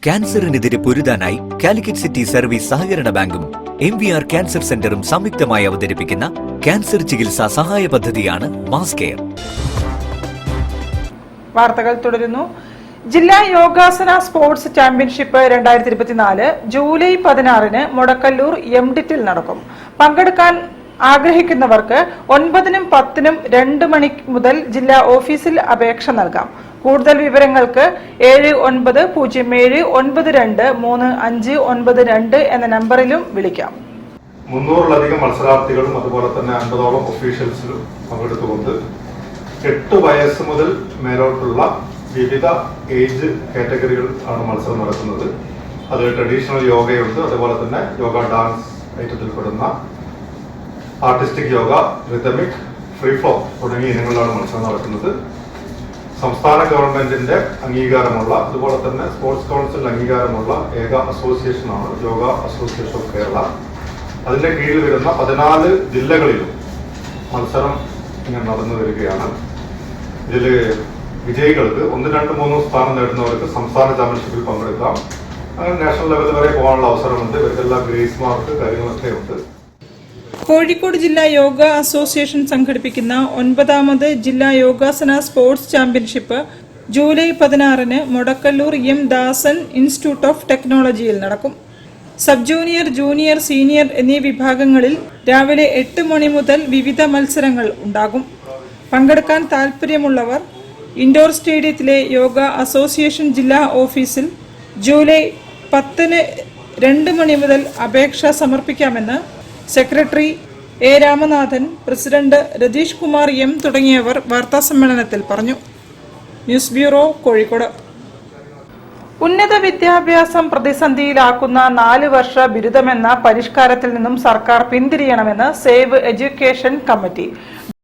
ക്യാൻസറിനെതിരെ പൊരുതാനായി Calicut city service സഹകരണ ബാങ്കും MVR cancer സെന്ററും സംയുക്തമായി അവതരിപ്പിക്കുന്ന ക്യാൻസർ ചികിത്സാ സഹായ പദ്ധതിയാണ് മാസ് കെയർ. വാർത്തകൾ തുടരുന്നു. ജില്ലാ Yogasana sports championship 2024 July 16 Mudakkallur MDIT നടക്കും. പങ്കെടുക്കാൻ ആഗ്രഹിക്കുന്നവർക്ക് 9-നും 10-നും 2 മണി മുതൽ ജില്ലാ ഓഫീസിൽ അപേക്ഷ നൽകാം. കൂടുതൽ വിവരങ്ങൾക്ക് 7907923592 എന്ന നമ്പറിലും വിളിക്കാം. 300-ലധികം മത്സരാർത്ഥികളും അതുപോലെ തന്നെ 50ഓളം ഒഫീഷ്യൽസിലും പങ്കെടുത്തുകൊണ്ട് 8 വയസ്സ് മുതൽ മേലോട്ടുള്ള വിവിധ ഏജ് കാറ്റഗറികൾ ആണ് മത്സരം നടക്കുന്നത്. അതിൽ ട്രഡീഷണൽ യോഗയുണ്ട്, അതുപോലെ തന്നെ യോഗ ഡാൻസ് ഐറ്റത്തിൽപ്പെടുന്ന artistic yoga, rhythmic, free flow തുടങ്ങിയ ഇനങ്ങളിലാണ് മത്സരം നടക്കുന്നത്. സംസ്ഥാന ഗവൺമെന്റിന്റെ അംഗീകാരമുള്ള അതുപോലെ തന്നെ സ്പോർട്സ് കൗൺസിൽ അംഗീകാരമുള്ള ഏക അസോസിയേഷനാണ് യോഗ അസോസിയേഷൻ ഓഫ് കേരള. അതിന്റെ കീഴിൽ വരുന്ന 14 ജില്ലകളിലും മത്സരം ഇങ്ങനെ നടന്നു വരികയാണ്. ഇതിൽ വിജയികൾക്ക് 1, 2, 3 സ്ഥാനം നേടുന്നവർക്ക് സംസ്ഥാന ചാമ്പ്യൻഷിപ്പിൽ പങ്കെടുക്കാം. അങ്ങനെ നാഷണൽ ലെവൽ വരെ പോകാനുള്ള അവസരമുണ്ട്. ഇവർക്കെല്ലാം ഗ്രേസ് മാർക്ക് കാര്യങ്ങളൊക്കെ ഉണ്ട്. കോഴിക്കോട് ജില്ലാ യോഗ അസോസിയേഷൻ സംഘടിപ്പിക്കുന്ന 9ാമത് ജില്ലാ Yogasana sports championship July 16 Mudakkallur M. Dasan institute of ടെക്നോളജിയിൽ നടക്കും. സബ് ജൂനിയർ, ജൂനിയർ, സീനിയർ എന്നീ വിഭാഗങ്ങളിൽ രാവിലെ 8 മണി മുതൽ വിവിധ മത്സരങ്ങൾ ഉണ്ടാകും. പങ്കെടുക്കാൻ താൽപ്പര്യമുള്ളവർ ഇൻഡോർ സ്റ്റേഡിയത്തിലെ യോഗ അസോസിയേഷൻ ജില്ലാ ഓഫീസിൽ ജൂലൈ 10 2 മണി മുതൽ അപേക്ഷ സമർപ്പിക്കാമെന്ന് secretary A. Ramanathan, president Rathish Kumar M തുടങ്ങിയവർ വാർത്താസമ്മേളനത്തിൽ പറഞ്ഞു. News bureau, Kozhikode. ഉന്നത വിദ്യാഭ്യാസം പ്രതിസന്ധിയിലാക്കുന്ന 4 വർഷ ബിരുദമെന്ന പരിഷ്കാരത്തിൽ നിന്നും സർക്കാർ പിന്തിരിയണമെന്ന് സേവ് എഡ്യൂക്കേഷൻ കമ്മിറ്റി.